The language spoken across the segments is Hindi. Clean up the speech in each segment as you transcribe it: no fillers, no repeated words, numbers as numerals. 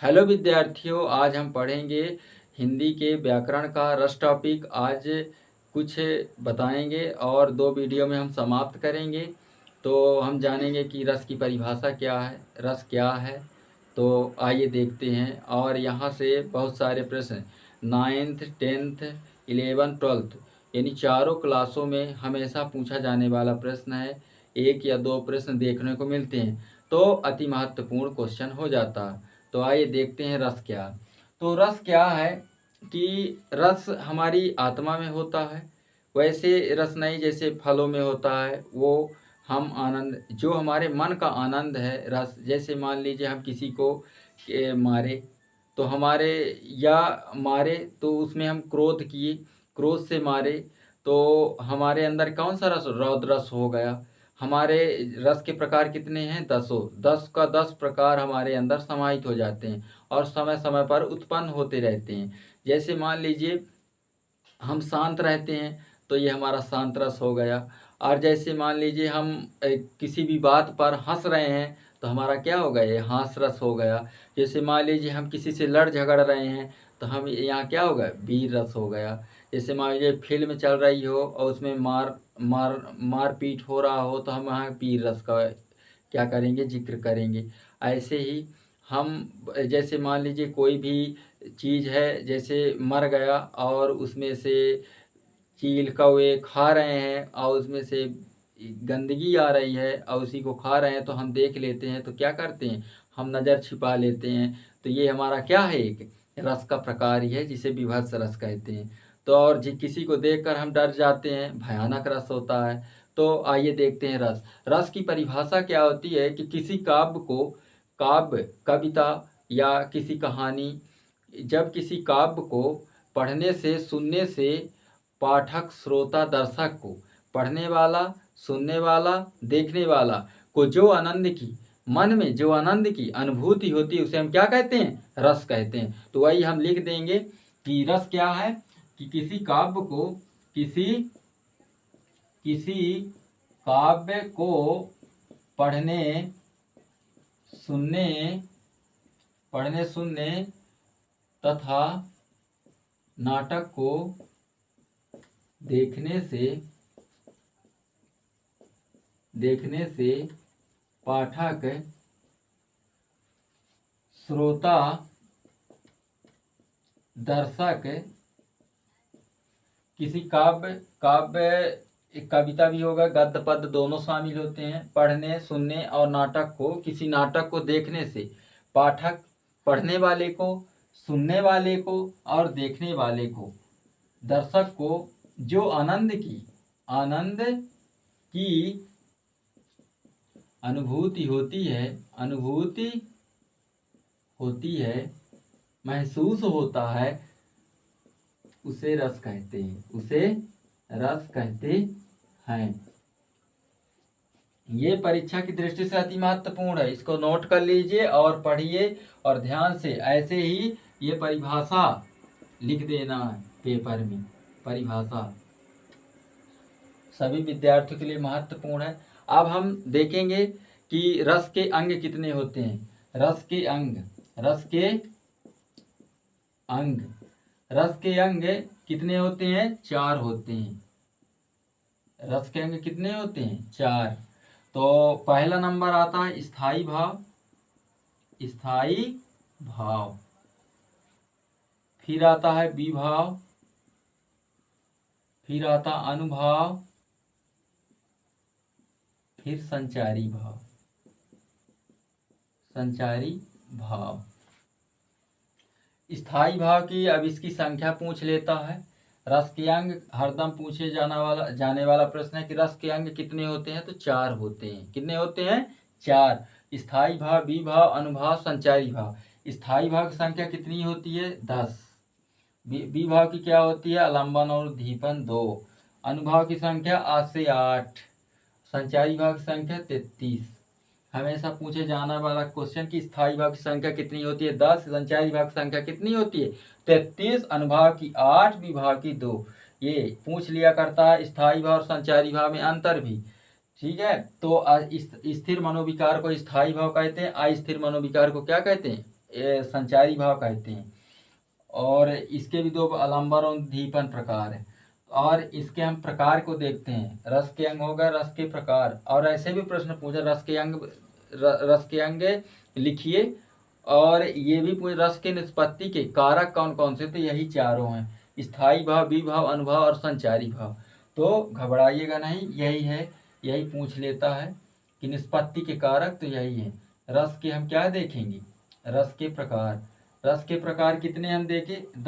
हेलो विद्यार्थियों, आज हम पढ़ेंगे हिंदी के व्याकरण का रस टॉपिक। आज कुछ बताएंगे और दो वीडियो में हम समाप्त करेंगे। तो हम जानेंगे कि रस की परिभाषा क्या है, रस क्या है। तो आइए देखते हैं। और यहाँ से बहुत सारे प्रश्न 9th 10th 11 12th यानी चारों क्लासों में हमेशा पूछा जाने वाला प्रश्न है। एक या दो प्रश्न देखने को मिलते हैं तो अति महत्वपूर्ण क्वेश्चन हो जाता है। तो आइए देखते हैं रस क्या। तो रस क्या है कि रस हमारी आत्मा में होता है। वैसे रस नहीं जैसे फलों में होता है, वो हम आनंद जो हमारे मन का आनंद है रस। जैसे मान लीजिए हम किसी को मारे तो हमारे या मारे तो उसमें हम क्रोध किए, क्रोध से मारे तो हमारे अंदर कौन सा रस, रौद्र रस हो गया। हमारे रस के प्रकार कितने हैं, 10 का 10 प्रकार हमारे अंदर समाहित हो जाते हैं और समय समय पर उत्पन्न होते रहते हैं। जैसे मान लीजिए हम शांत रहते हैं तो ये हमारा शांत रस हो गया। और जैसे मान लीजिए हम किसी भी बात पर हंस रहे हैं तो हमारा क्या हो गया, ये हास रस हो गया। जैसे मान लीजिए हम किसी से लड़ झगड़ रहे हैं तो हम यहाँ क्या हो गया, वीर रस हो गया। जैसे मान लीजिए फिल्म चल रही हो और उसमें मार पीट हो रहा हो तो हम यहाँ वीर रस का क्या करेंगे, जिक्र करेंगे। ऐसे ही हम जैसे मान लीजिए कोई भी चीज़ है, जैसे मर गया और उसमें से चील कौवे खा रहे हैं और उसमें से गंदगी आ रही है और उसी को खा रहे हैं तो हम देख लेते हैं तो क्या करते हैं, हम नज़र छिपा लेते हैं। तो ये हमारा क्या है, एक रस का प्रकार ही है जिसे विभत्स रस कहते हैं। तो और किसी को देखकर हम डर जाते हैं, भयानक रस होता है। तो आइए देखते हैं रस। रस की परिभाषा क्या होती है कि किसी काव्य को, काव्य कविता या किसी कहानी, जब किसी काव्य को पढ़ने से, सुनने से पाठक, श्रोता, दर्शक को, पढ़ने वाला, सुनने वाला, देखने वाला को जो आनंद की, मन में जो आनंद की अनुभूति होती है उसे हम क्या कहते हैं, रस कहते हैं। तो वही हम लिख देंगे कि रस क्या है कि किसी काव्य को, किसी किसी काव्य को पढ़ने सुनने तथा नाटक को देखने से पाठक, श्रोता, दर्शक, किसी काव्य एक कविता भी होगा, गद्य पद्य दोनों शामिल होते हैं। पढ़ने, सुनने और नाटक को, किसी नाटक को देखने से पाठक, पढ़ने वाले को, सुनने वाले को और देखने वाले को, दर्शक को जो आनंद की अनुभूति होती है, महसूस होता है, उसे रस कहते हैं। ये परीक्षा की दृष्टि से अति महत्वपूर्ण है, इसको नोट कर लीजिए और पढ़िए और ध्यान से। ऐसे ही ये परिभाषा लिख देना है पेपर में। परिभाषा सभी विद्यार्थियों के लिए महत्वपूर्ण है। अब हम देखेंगे कि रस के अंग कितने होते हैं। रस के अंग कितने होते हैं, 4 होते हैं। रस के अंग कितने होते हैं, 4। तो पहला नंबर आता है स्थाई भाव, फिर आता है विभाव, फिर आता अनुभाव, फिर संचारी भाव। स्थाई भाव की अब इसकी संख्या पूछ लेता है। रस के अंग हरदम पूछे जाने वाला प्रश्न है कि रस के अंग कितने होते हैं, तो 4 होते हैं। कितने होते हैं, 4। स्थाई भाव, विभाव, अनुभाव, संचारी भाव। स्थाई भाव की संख्या कितनी होती है, 10। विभाव की क्या होती है, आलंबन और उद्दीपन 2। अनुभाव की संख्या 8 से 8। संचारी भाव की संख्या 33। हमेशा पूछे जाने वाला क्वेश्चन की स्थाई भाव की संख्या कितनी होती है, 10। संचारी भाव की संख्या कितनी होती है, 33। अनुभाव की 8, विभाव की 2। ये पूछ लिया करता है। स्थाई भाव और संचारी भाव में अंतर भी, ठीक है। तो स्थिर मनोविकार को स्थाई भाव कहते हैं, अस्थिर मनोविकार को क्या कहते हैं, संचारी भाव कहते हैं। और इसके भी दो आलंबर और उद्दीपन प्रकार है। और इसके हम प्रकार को देखते हैं। रस के अंग होगा, रस के प्रकार। और ऐसे भी प्रश्न पूछा, रस के अंग लिखिए। और ये भी पूछ, रस के निष्पत्ति के कारक कौन कौन से, तो यही चारों हैं, स्थायी भाव, विभाव, अनुभाव और संचारी भाव। तो घबराइएगा नहीं, यही है, यही पूछ लेता है कि निष्पत्ति के कारक तो यही है। रस के हम क्या देखेंगे, रस के प्रकार। रस के प्रकार कितने हम देखें,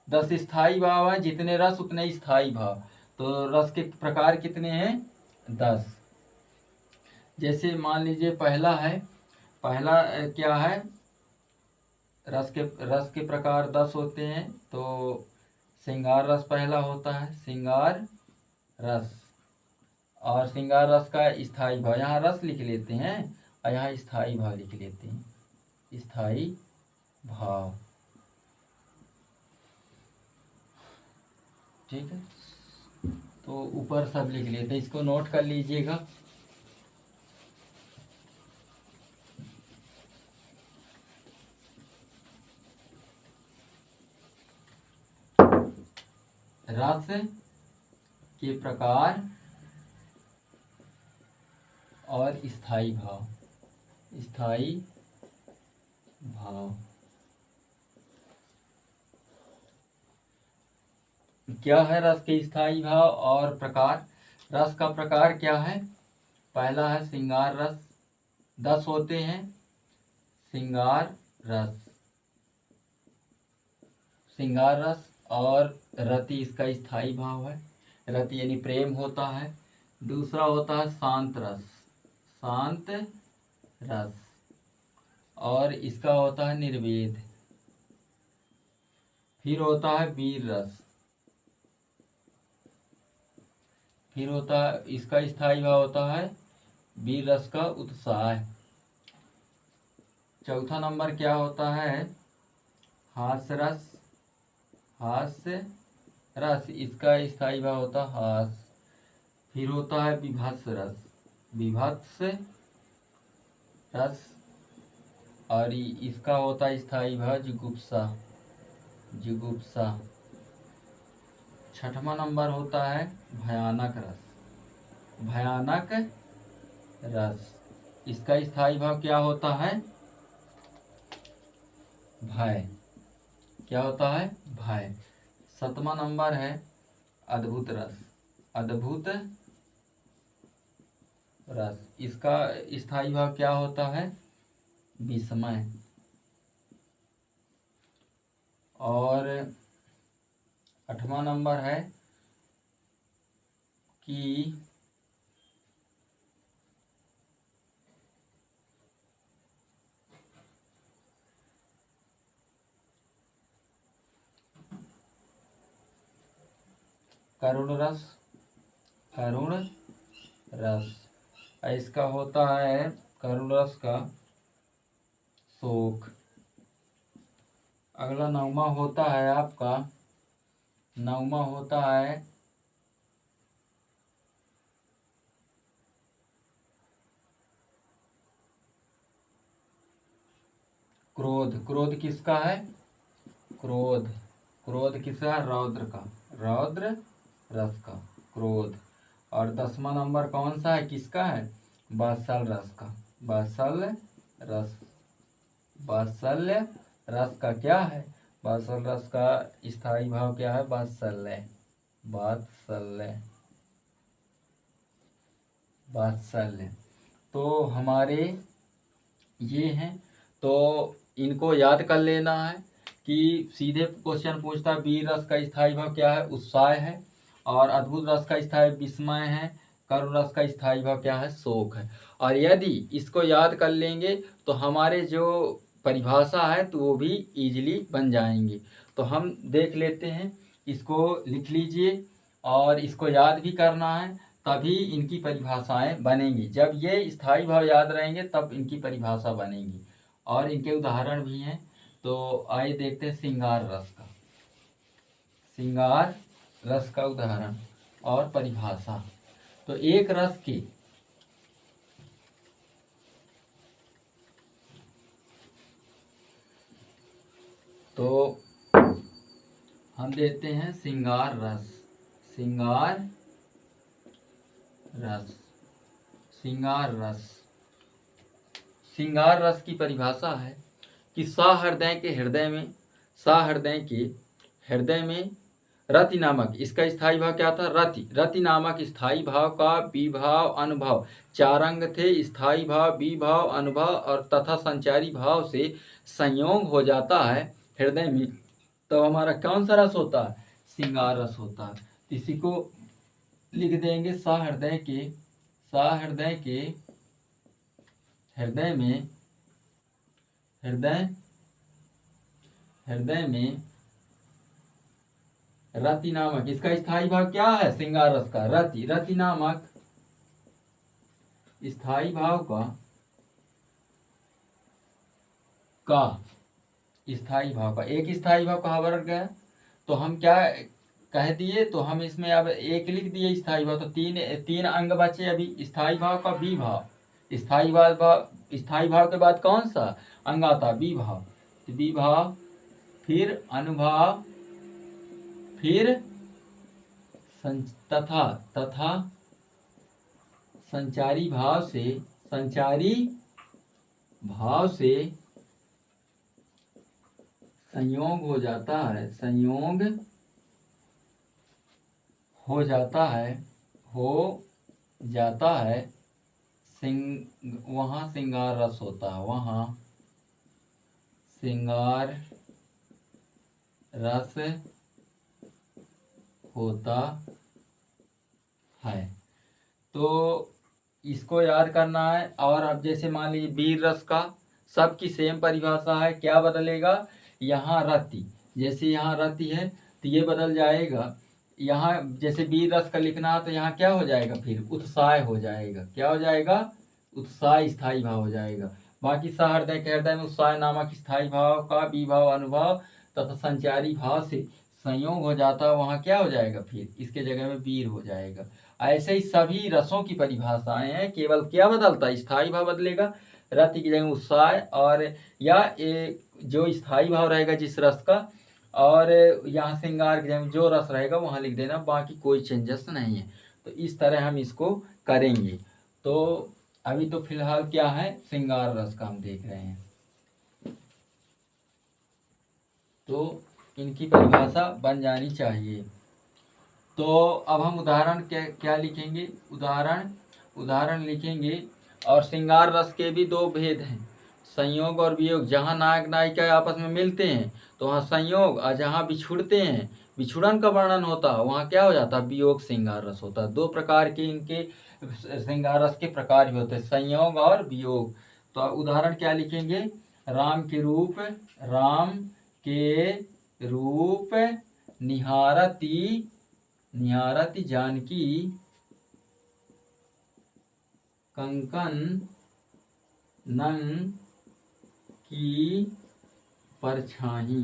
10 स्थायी भाव है, जितने रस उतने स्थायी भाव। तो रस के प्रकार कितने हैं, 10। जैसे मान लीजिए पहला क्या है, रस के प्रकार 10 होते हैं। तो श्रृंगार रस पहला होता है, श्रृंगार रस। और श्रृंगार रस का स्थायी भाव, यहाँ रस लिख लेते हैं और यहाँ स्थायी भाव लिख लेते हैं, स्थायी भाव। ठीक है, तो ऊपर सब लिख लेते हैं, इसको नोट कर लीजिएगा। रस के प्रकार और स्थायी भाव, स्थायी भाव। क्या है रस के स्थायी भाव और प्रकार। रस का प्रकार क्या है, पहला है श्रृंगार रस, 10 होते हैं। श्रृंगार रस और रति इसका स्थायी भाव है, रति यानी प्रेम होता है। दूसरा होता है शांत रस और इसका होता है निर्वेद। फिर होता है वीर रस, फिर होता है, इसका स्थायी भाव होता है वीर रस का उत्साह। चौथा नंबर क्या होता है, हास्य रस, इसका स्थायी भाव होता है हास। फिर होता है विभत्स रस और इसका होता है स्थायी भाव जुगुप्सा। छठवां नंबर होता है भयानक रस, इसका स्थायी भाव क्या होता है, भय। क्या होता है, भय। 7वां नंबर है अद्भुत रस, इसका स्थायी भाव क्या होता है, विस्मय। और 8वां नंबर है कि करुण रस, इसका होता है करुण रस का शोक। अगला 9वां होता है आपका, 9वां होता है क्रोध किसका है, क्रोध किसका, रौद्र रस का क्रोध। और 10वां नंबर कौन सा है, किसका है, वात्सल्य रस का, वात्सल्य रस का क्या है, वात्सल्य रस का स्थायी भाव क्या है, वात्सल्य। तो हमारे ये हैं, तो इनको याद कर लेना है कि सीधे क्वेश्चन पूछता है वीर रस का स्थायी भाव क्या है, उत्साह है। और अद्भुत रस का स्थायी विस्मय है। करुण रस का स्थायी भाव क्या है, शोक है। और यदि इसको याद कर लेंगे तो हमारे जो परिभाषा है तो वो भी इजीली बन जाएंगी। तो हम देख लेते हैं, इसको लिख लीजिए और इसको याद भी करना है, तभी इनकी परिभाषाएं बनेंगी। जब ये स्थायी भाव याद रहेंगे तब इनकी परिभाषा बनेगी। और इनके उदाहरण भी हैं, तो आइए देखते हैं श्रृंगार रस का उदाहरण और परिभाषा। तो एक रस की तो हम देते हैं श्रृंगार रस। श्रृंगार रस, श्रृंगार रस। श्रृंगार रस की परिभाषा है कि सहृदय के हृदय में रति नामक, इसका स्थायी भाव क्या था? रति नामक स्थायी भाव का विभाव अनुभव, चार अंग थे, स्थायी भाव, विभाव, अनुभव और तथा संचारी भाव से संयोग हो जाता है हृदय में, तो हमारा कौन सा रस होता है? श्रृंगार रस होता है। इसी को लिख देंगे सहृदय के हृदय में रति नामक, इसका स्थायी भाव क्या है? श्रृंगार रस का रति नामक स्थायी भाव स्थायी भाव का एक स्थायी भाव कहाँ बढ़ गया? तो हम क्या कह दिए? तो हम इसमें अब एक लिख दिए स्थायी भाव, तो तीन अंग बचे अभी। स्थायी भाव का विभाव, स्थायी भाव के बाद कौन सा अंग आता? विभाव। तो विभाव, फिर अनुभाव, फिर तथा संचारी भाव से संयोग हो जाता है वहाँ श्रृंगार रस होता है, वहाँ श्रृंगार रस होता है। तो इसको याद करना है। और अब जैसे मान लीजिए वीर रस का सबकी सेम परिभाषा है। क्या बदलेगा? यहाँ रति, जैसे यहाँ रति है तो ये बदल जाएगा। यहाँ जैसे वीर रस का लिखना है तो यहाँ क्या हो जाएगा? फिर उत्साह हो जाएगा। क्या हो जाएगा? उत्साह स्थायी भाव हो जाएगा। बाकी सहृदय के हृदय में उत्साह नामक स्थायी भाव का विभाव, अनुभव तथा संचारी भाव से संयोग हो जाता है, वहाँ क्या हो जाएगा? फिर इसके जगह में वीर हो जाएगा। ऐसे ही सभी रसों की परिभाषाएं हैं, केवल क्या बदलता है? स्थायी भाव बदलेगा, रति की जगह उत्साह, और या जो स्थायी भाव रहेगा जिस रस का, और यहाँ श्रृंगार की जगह जो रस रहेगा वहाँ लिख देना, बाकी कोई चेंजेस नहीं है। तो इस तरह हम इसको करेंगे। तो अभी तो फिलहाल क्या है? श्रृंगार रस का हम देख रहे हैं। तो इनकी परिभाषा बन जानी चाहिए। तो अब हम उदाहरण क्या लिखेंगे? उदाहरण लिखेंगे। और श्रृंगार रस के भी दो भेद हैं, संयोग और वियोग। जहाँ नायक नायिका आपस में मिलते हैं तो वहाँ संयोग, और जहाँ बिछुड़ते हैं, बिछुड़न का वर्णन होता है, वहाँ क्या हो जाता है? वियोग श्रृंगार रस होता है। दो प्रकार के इनके श्रृंगार रस के प्रकार भी होते हैं, संयोग और वियोग। तो उदाहरण क्या लिखेंगे? राम के रूप निहारती जानकी कंकन नंग की परछाई,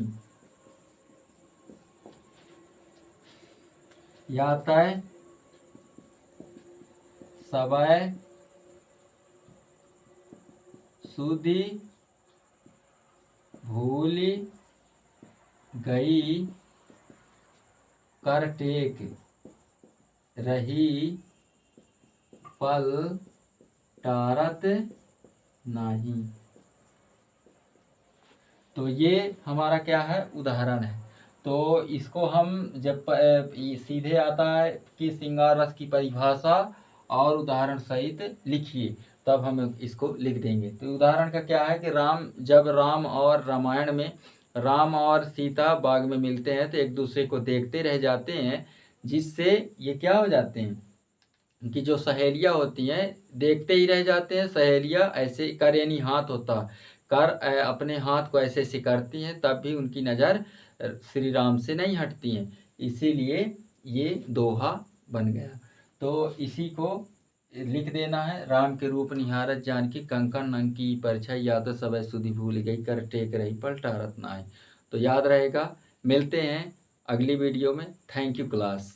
यातय सबय सुधि भूल गई, कर टेक रही पल टारत नहीं। तो ये हमारा क्या है? उदाहरण है। तो इसको हम जब सीधे आता है कि श्रृंगार रस की परिभाषा और उदाहरण सहित लिखिए, तब हम इसको लिख देंगे। तो उदाहरण का क्या है कि जब राम और रामायण में राम और सीता बाग में मिलते हैं तो एक दूसरे को देखते रह जाते हैं, जिससे ये क्या हो जाते हैं कि जो सहेलियाँ होती हैं देखते ही रह जाते हैं। सहेलियाँ ऐसे कर, यानी हाथ होता कर, अपने हाथ को ऐसे ऐसे करती हैं, तब भी उनकी नज़र श्री राम से नहीं हटती हैं, इसीलिए ये दोहा बन गया। तो इसी को लिख देना है। राम के रूप निहारत जानकी कंकन नंग की परछाई, याद सबय सुधि भूल गई, कर टेक रही पल टारत नाहि। तो याद रहेगा। मिलते हैं अगली वीडियो में। Thank you class.